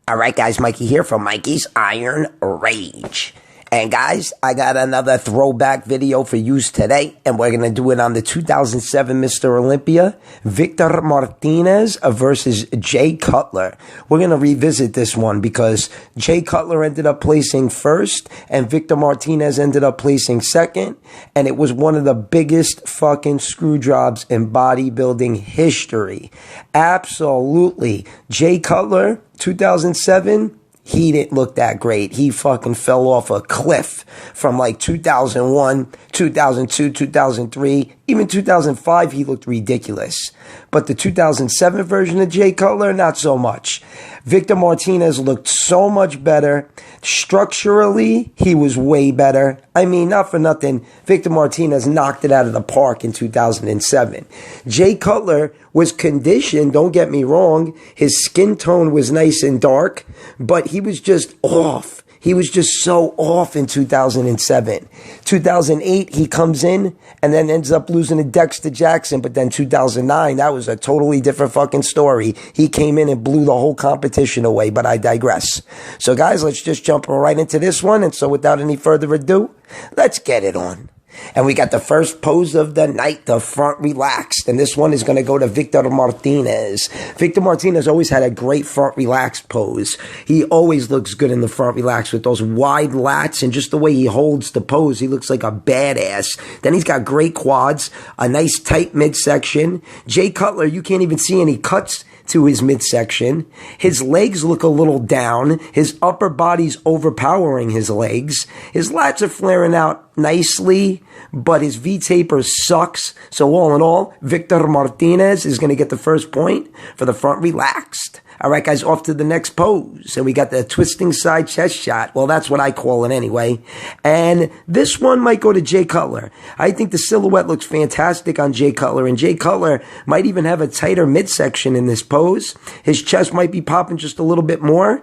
Alright guys, Mikey here from Mikey's Iron Rage. And guys, I got another throwback video for you today, and we're going to do it on the 2007 Mr. Olympia, Victor Martinez versus Jay Cutler. We're going to revisit this one because Jay Cutler ended up placing first, and Victor Martinez ended up placing second, and it was one of the biggest fucking screw jobs in bodybuilding history. Absolutely. Jay Cutler, 2007, he didn't look that great. He fucking fell off a cliff from like 2001, 2002, 2003, even 2005, he looked ridiculous. But the 2007 version of Jay Cutler, not so much. Victor Martinez looked so much better. Structurally, he was way better. I mean, not for nothing, Victor Martinez knocked it out of the park in 2007. Jay Cutler was conditioned, don't get me wrong. His skin tone was nice and dark, but he was just off. He was just so off in 2007. 2008, he comes in and then ends up losing to Dexter Jackson. But then 2009, that was a totally different fucking story. He came in and blew the whole competition away, but I digress. So guys, let's just jump right into this one. And so without any further ado, let's get it on. And we got the first pose of the night, the front relaxed. And this one is going to go to Victor Martinez. Victor Martinez always had a great front relaxed pose. He always looks good in the front relaxed with those wide lats and just the way he holds the pose. He looks like a badass. Then he's got great quads, a nice tight midsection. Jay Cutler, you can't even see any cuts to his midsection. His legs look a little down. His upper body's overpowering his legs. His lats are flaring out nicely, but his V-taper sucks. So all in all, Victor Martinez is going to get the first point for the front relaxed. All right, guys, off to the next pose. And we got the twisting side chest shot. Well, that's what I call it anyway. And this one might go to Jay Cutler. I think the silhouette looks fantastic on Jay Cutler. And Jay Cutler might even have a tighter midsection in this pose. His chest might be popping just a little bit more.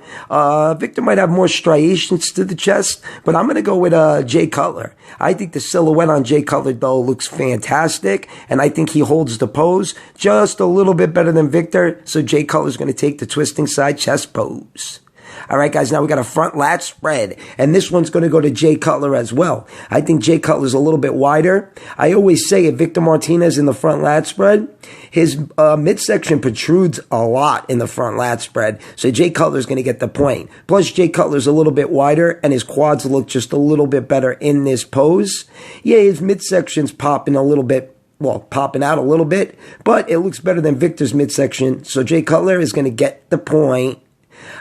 Victor might have more striations to the chest. But I'm going to go with Jay Cutler. I think the silhouette on Jay Cutler, though, looks fantastic. And I think he holds the pose just a little bit better than Victor. So Jay Cutler's going to take the twisting side chest pose. All right, guys, now we got a front lat spread, and this one's going to go to Jay Cutler as well. I think Jay Cutler's a little bit wider. I always say if Victor Martinez in the front lat spread, his midsection protrudes a lot in the front lat spread, so Jay Cutler's going to get the point. Plus, Jay Cutler's a little bit wider, and his quads look just a little bit better in this pose. Yeah, his midsection's popping a little bit. Well, popping out a little bit, but it looks better than Victor's midsection. So Jay Cutler is going to get the point.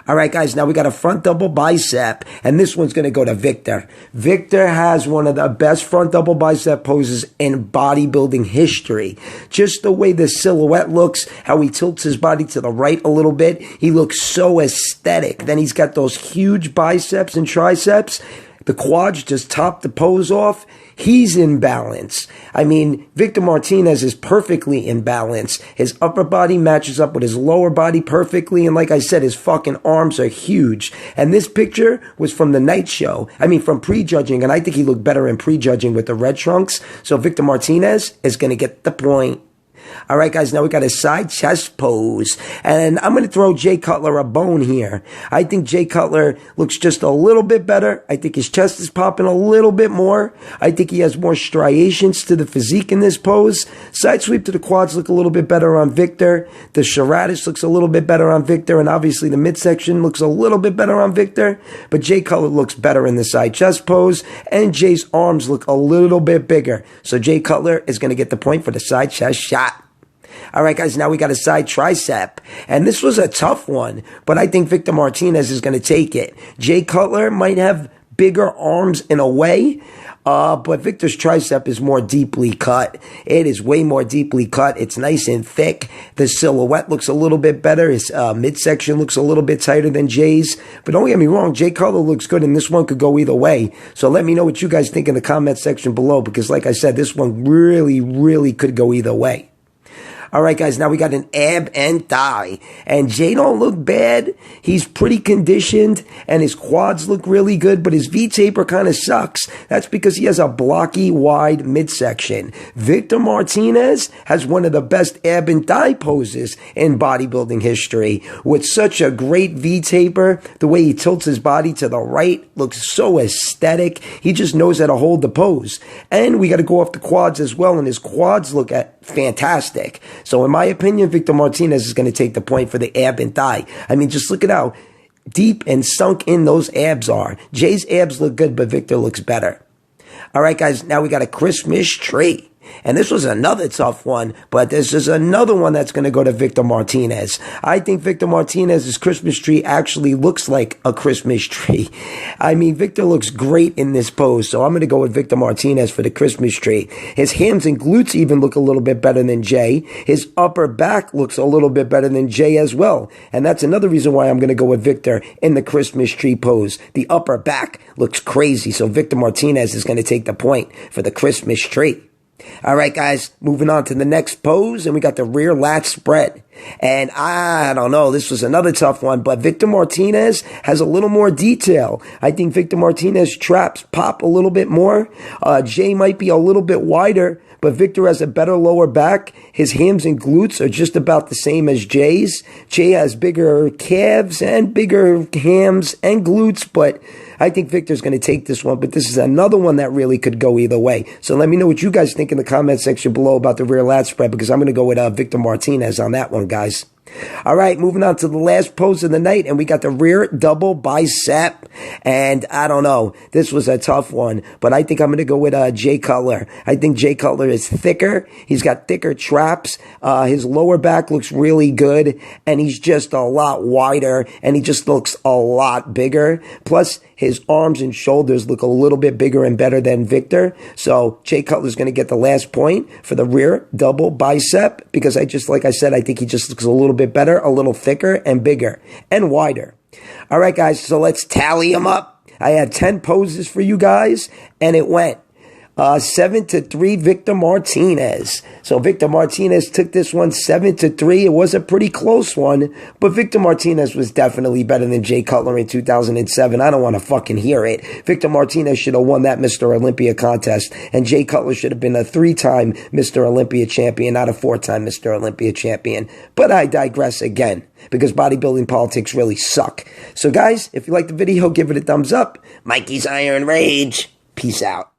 All right, guys, now we got a front double bicep, and this one's going to go to Victor. Victor has one of the best front double bicep poses in bodybuilding history. Just the way the silhouette looks, how he tilts his body to the right a little bit, he looks so aesthetic. Then he's got those huge biceps and triceps. The quads just top the pose off. He's in balance. I mean, Victor Martinez is perfectly in balance. His upper body matches up with his lower body perfectly. And like I said, his fucking arms are huge. And this picture was from the night show. I mean, from prejudging. And I think he looked better in prejudging with the red trunks. So Victor Martinez is going to get the point. All right, guys, now we got a side chest pose, and I'm going to throw Jay Cutler a bone here. I think Jay Cutler looks just a little bit better. I think his chest is popping a little bit more. I think he has more striations to the physique in this pose. Side sweep to the quads look a little bit better on Victor. The serratus looks a little bit better on Victor, and obviously the midsection looks a little bit better on Victor, but Jay Cutler looks better in the side chest pose, and Jay's arms look a little bit bigger. So Jay Cutler is going to get the point for the side chest shot. All right, guys, now we got a side tricep, and this was a tough one, but I think Victor Martinez is going to take it. Jay Cutler might have bigger arms in a way, but Victor's tricep is more deeply cut. It is way more deeply cut. It's nice and thick. The silhouette looks a little bit better. His midsection looks a little bit tighter than Jay's. But don't get me wrong, Jay Cutler looks good, and this one could go either way. So let me know what you guys think in the comment section below, because like I said, this one really, really could go either way. All right, guys, now we got an ab and thigh. And Jay don't look bad. He's pretty conditioned, and his quads look really good, but his V-taper kind of sucks. That's because he has a blocky, wide midsection. Victor Martinez has one of the best ab and thigh poses in bodybuilding history. With such a great V-taper, the way he tilts his body to the right looks so aesthetic. He just knows how to hold the pose. And we got to go off the quads as well, and his quads look fantastic. So in my opinion, Victor Martinez is going to take the point for the ab and thigh. I mean, just look at how deep and sunk in those abs are. Jay's abs look good, but Victor looks better. All right, guys, now we got a Christmas tree. And this was another tough one, but this is another one that's going to go to Victor Martinez. I think Victor Martinez's Christmas tree actually looks like a Christmas tree. I mean, Victor looks great in this pose, so I'm going to go with Victor Martinez for the Christmas tree. His hams and glutes even look a little bit better than Jay. His upper back looks a little bit better than Jay as well. And that's another reason why I'm going to go with Victor in the Christmas tree pose. The upper back looks crazy, so Victor Martinez is going to take the point for the Christmas tree. All right, guys, moving on to the next pose, and we got the rear lat spread. And I don't know, this was another tough one, but Victor Martinez has a little more detail. I think Victor Martinez traps pop a little bit more. Jay might be a little bit wider, but Victor has a better lower back. His hams and glutes are just about the same as Jay's. Jay has bigger calves and bigger hams and glutes, but I think Victor's going to take this one, but this is another one that really could go either way. So let me know what you guys think in the comment section below about the rear lat spread, because I'm going to go with Victor Martinez on that one, guys. All right, moving on to the last pose of the night, and we got the rear double bicep. And I don't know, this was a tough one, but I think I'm going to go with Jay Cutler. I think Jay Cutler is thicker. He's got thicker traps. His lower back looks really good, and he's just a lot wider, and he just looks a lot bigger. Plus, his arms and shoulders look a little bit bigger and better than Victor. So Jay Cutler's going to get the last point for the rear double bicep, because like I said, I think he just looks a little bit better, a little thicker and bigger and wider. All right, guys, so let's tally them up. I had 10 poses for you guys, and it went 7-3 Victor Martinez. So Victor Martinez took this one 7-3. It was a pretty close one, but Victor Martinez was definitely better than Jay Cutler in 2007. I don't want to fucking hear it. Victor Martinez should have won that Mr. Olympia contest, and Jay Cutler should have been a 3-time Mr. Olympia champion, not a 4-time Mr. Olympia champion. But I digress again, because bodybuilding politics really suck. So guys, if you liked the video, give it a thumbs up. Mikey's Iron Rage. Peace out.